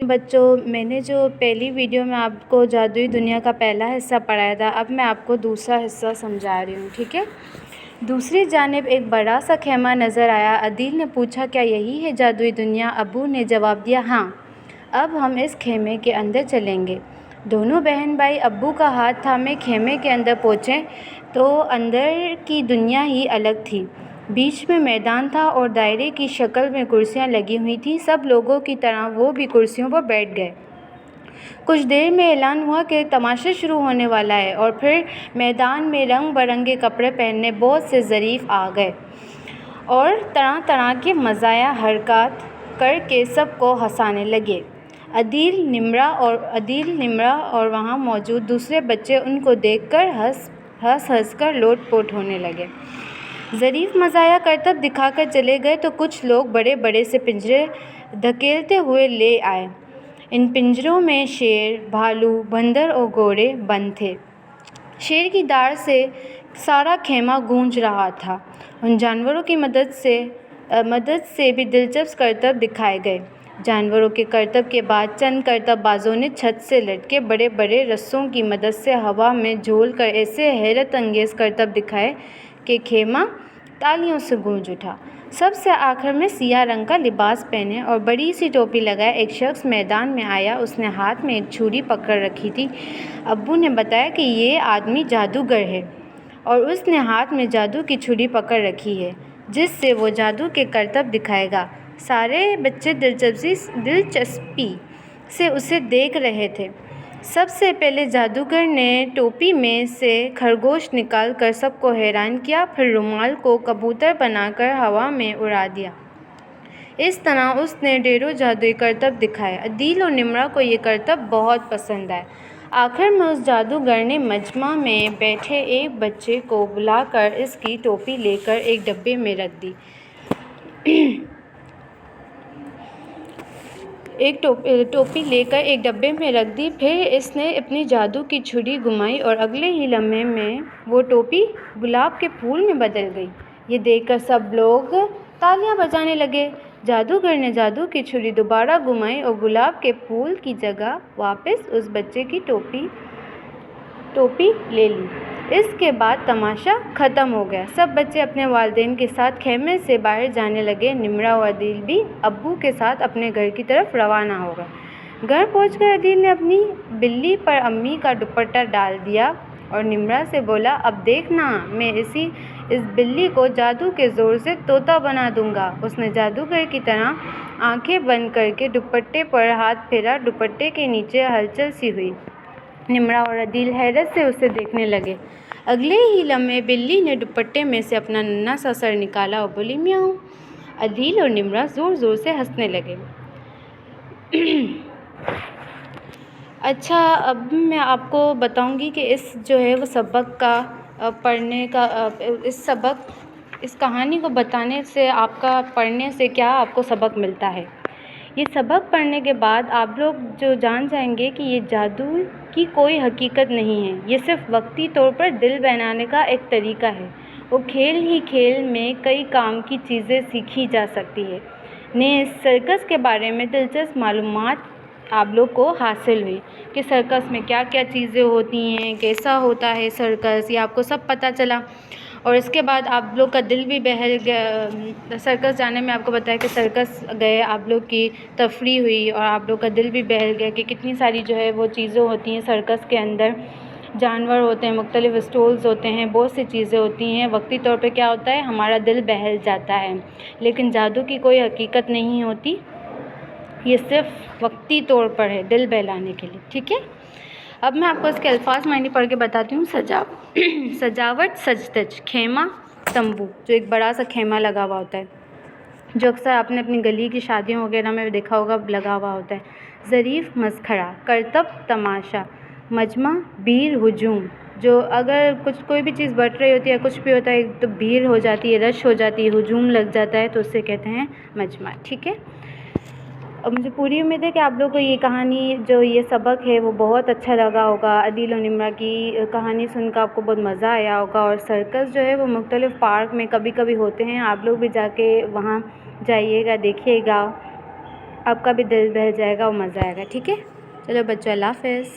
بچوں، میں نے جو پہلی ویڈیو میں آپ کو جادوئی دنیا کا پہلا حصہ پڑھایا تھا، اب میں آپ کو دوسرا حصہ سمجھا رہی ہوں، ٹھیک ہے؟ دوسری جانب ایک بڑا سا خیمہ نظر آیا۔ عدیل نے پوچھا، کیا یہی ہے جادوئی دنیا؟ ابو نے جواب دیا، ہاں، اب ہم اس خیمے کے اندر چلیں گے۔ دونوں بہن بھائی ابو کا ہاتھ تھامے خیمے کے اندر پہنچے تو اندر کی دنیا ہی الگ تھی۔ بیچ میں میدان تھا اور دائرے کی شکل میں کرسیاں لگی ہوئی تھیں۔ سب لوگوں کی طرح وہ بھی کرسیوں پر بیٹھ گئے۔ کچھ دیر میں اعلان ہوا کہ تماشا شروع ہونے والا ہے، اور پھر میدان میں رنگ برنگے کپڑے پہنے بہت سے ظریف آ گئے اور طرح طرح کے مزاحیہ حرکات کر کے سب کو ہنسانے لگے۔ عدیل، نمرہ اور وہاں موجود دوسرے بچے ان کو دیکھ کر ہنس کر لوٹ پوٹ ہونے لگے۔ ظریف مزاحیہ کرتب دکھا کر چلے گئے تو کچھ لوگ بڑے بڑے سے پنجرے دھکیلتے ہوئے لے آئے۔ ان پنجروں میں شیر، بھالو، بندر اور گھوڑے بند تھے۔ شیر کی داڑھ سے سارا خیمہ گونج رہا تھا۔ ان جانوروں کی مدد سے بھی دلچسپ کرتب دکھائے گئے۔ جانوروں کے کرتب کے بعد چند کرتب بازوں نے چھت سے لٹکے بڑے بڑے رسوں کی مدد سے ہوا میں جھول کر ایسے حیرت انگیز کرتب دکھائے کہ خیمہ تالیوں سے گونج اٹھا۔ سب سے آخر میں سیاہ رنگ کا لباس پہنے اور بڑی سی ٹوپی لگائے ایک شخص میدان میں آیا۔ اس نے ہاتھ میں ایک چھری پکڑ رکھی تھی۔ ابو نے بتایا کہ یہ آدمی جادوگر ہے اور اس نے ہاتھ میں جادو کی چھری پکڑ رکھی ہے جس سے وہ جادو کے کرتب دکھائے گا۔ سارے بچے دلچسپی سے اسے دیکھ رہے تھے۔ سب سے پہلے جادوگر نے ٹوپی میں سے خرگوش نکال کر سب کو حیران کیا، پھر رومال کو کبوتر بنا کر ہوا میں اڑا دیا۔ اس طرح اس نے ڈھیروں جادوئی کرتب دکھائے۔ عدیل اور نمرہ کو یہ کرتب بہت پسند آئے۔ آخر میں اس جادوگر نے مجمع میں بیٹھے ایک بچے کو بلا کر اس کی ٹوپی لے کر ایک ڈبے میں رکھ دی۔ پھر اس نے اپنی جادو کی چھری گھمائی اور اگلے ہی لمحے میں وہ ٹوپی گلاب کے پھول میں بدل گئی۔ یہ دیکھ کر سب لوگ تالیاں بجانے لگے۔ جادوگر نے جادو کی چھری دوبارہ گھمائی اور گلاب کے پھول کی جگہ واپس اس بچے کی ٹوپی لے لی۔ اس کے بعد تماشا ختم ہو گیا۔ سب بچے اپنے والدین کے ساتھ خیمے سے باہر جانے لگے۔ نمرہ اور عدیل بھی ابو کے ساتھ اپنے گھر کی طرف روانہ ہو گئے۔ گھر پہنچ کر عدیل نے اپنی بلی پر امی کا دوپٹہ ڈال دیا اور نمرہ سے بولا، اب دیکھنا، میں اس بلی کو جادو کے زور سے طوطا بنا دوں گا۔ اس نے جادوگر کی طرح آنکھیں بند کر کے دوپٹے پر ہاتھ پھیرا۔ دوپٹے کے نیچے ہلچل سی ہوئی۔ نمرہ اور عدیل حیرت سے اسے دیکھنے لگے۔ اگلے ہی لمحے بلی نے دوپٹے میں سے اپنا ننھا سا سر نکالا اور بولی، میاؤں۔ عدیل اور نمرہ زور زور سے ہنسنے لگے۔ اچھا، اب میں آپ کو بتاؤں گی کہ اس کہانی کو بتانے سے آپ کا پڑھنے سے کیا آپ کو سبق ملتا ہے۔ یہ سبق پڑھنے کے بعد آپ لوگ جو جان جائیں گے کہ یہ جادو کی کوئی حقیقت نہیں ہے، یہ صرف وقتی طور پر دل بہلانے کا ایک طریقہ ہے۔ اور کھیل ہی کھیل میں کئی کام کی چیزیں سیکھی جا سکتی ہیں۔ نیز سرکس کے بارے میں دلچسپ معلومات آپ لوگ کو حاصل ہوئی کہ سرکس میں کیا کیا چیزیں ہوتی ہیں، کیسا ہوتا ہے سرکس، یہ آپ کو سب پتہ چلا۔ اور اس کے بعد آپ لوگ کا دل بھی بہل گیا۔ سرکس جانے میں آپ کو بتایا کہ سرکس گئے، آپ لوگ کی تفریح ہوئی اور آپ لوگ کا دل بھی بہل گیا کہ کتنی ساری جو ہے وہ چیزیں ہوتی ہیں سرکس کے اندر، جانور ہوتے ہیں، مختلف اسٹولز ہوتے ہیں، بہت سی چیزیں ہوتی ہیں۔ وقتی طور پہ کیا ہوتا ہے، ہمارا دل بہل جاتا ہے، لیکن جادو کی کوئی حقیقت نہیں ہوتی، یہ صرف وقتی طور پر ہے، دل بہلانے کے لیے، ٹھیک ہے۔ اب میں آپ کو اس کے الفاظ معنی پڑھ کے بتاتی ہوں۔ سجاوٹ، سج دھج، خیمہ، تمبو، جو ایک بڑا سا خیمہ لگا ہوا ہوتا ہے، جو اکثر آپ نے اپنی گلی کی شادیوں وغیرہ میں دیکھا ہوگا لگا ہوا ہوتا ہے۔ ظریف، مسخرہ، کرتب، تماشا، مجمع، بھیڑ، ہجوم، جو اگر کوئی بھی چیز بٹ رہی ہوتی ہے، کچھ بھی ہوتا ہے تو بھیڑ ہو جاتی ہے، رش ہو جاتی ہے، ہجوم لگ جاتا ہے، تو اسے کہتے ہیں مجمع، ٹھیک ہے۔ اور مجھے پوری امید ہے کہ آپ لوگوں کو یہ کہانی، جو یہ سبق ہے، وہ بہت اچھا لگا ہوگا۔ عدیل و نمرہ کی کہانی سن کر آپ کو بہت مزہ آیا ہوگا۔ اور سرکس جو ہے وہ مختلف پارک میں کبھی کبھی ہوتے ہیں، آپ لوگ بھی جا کے وہاں جائیے گا، دیکھیے گا۔ آپ کا بھی دل بہل جائے گا اور مزہ آئے گا. ٹھیک ہے، چلو بچوں، اللہ حافظ.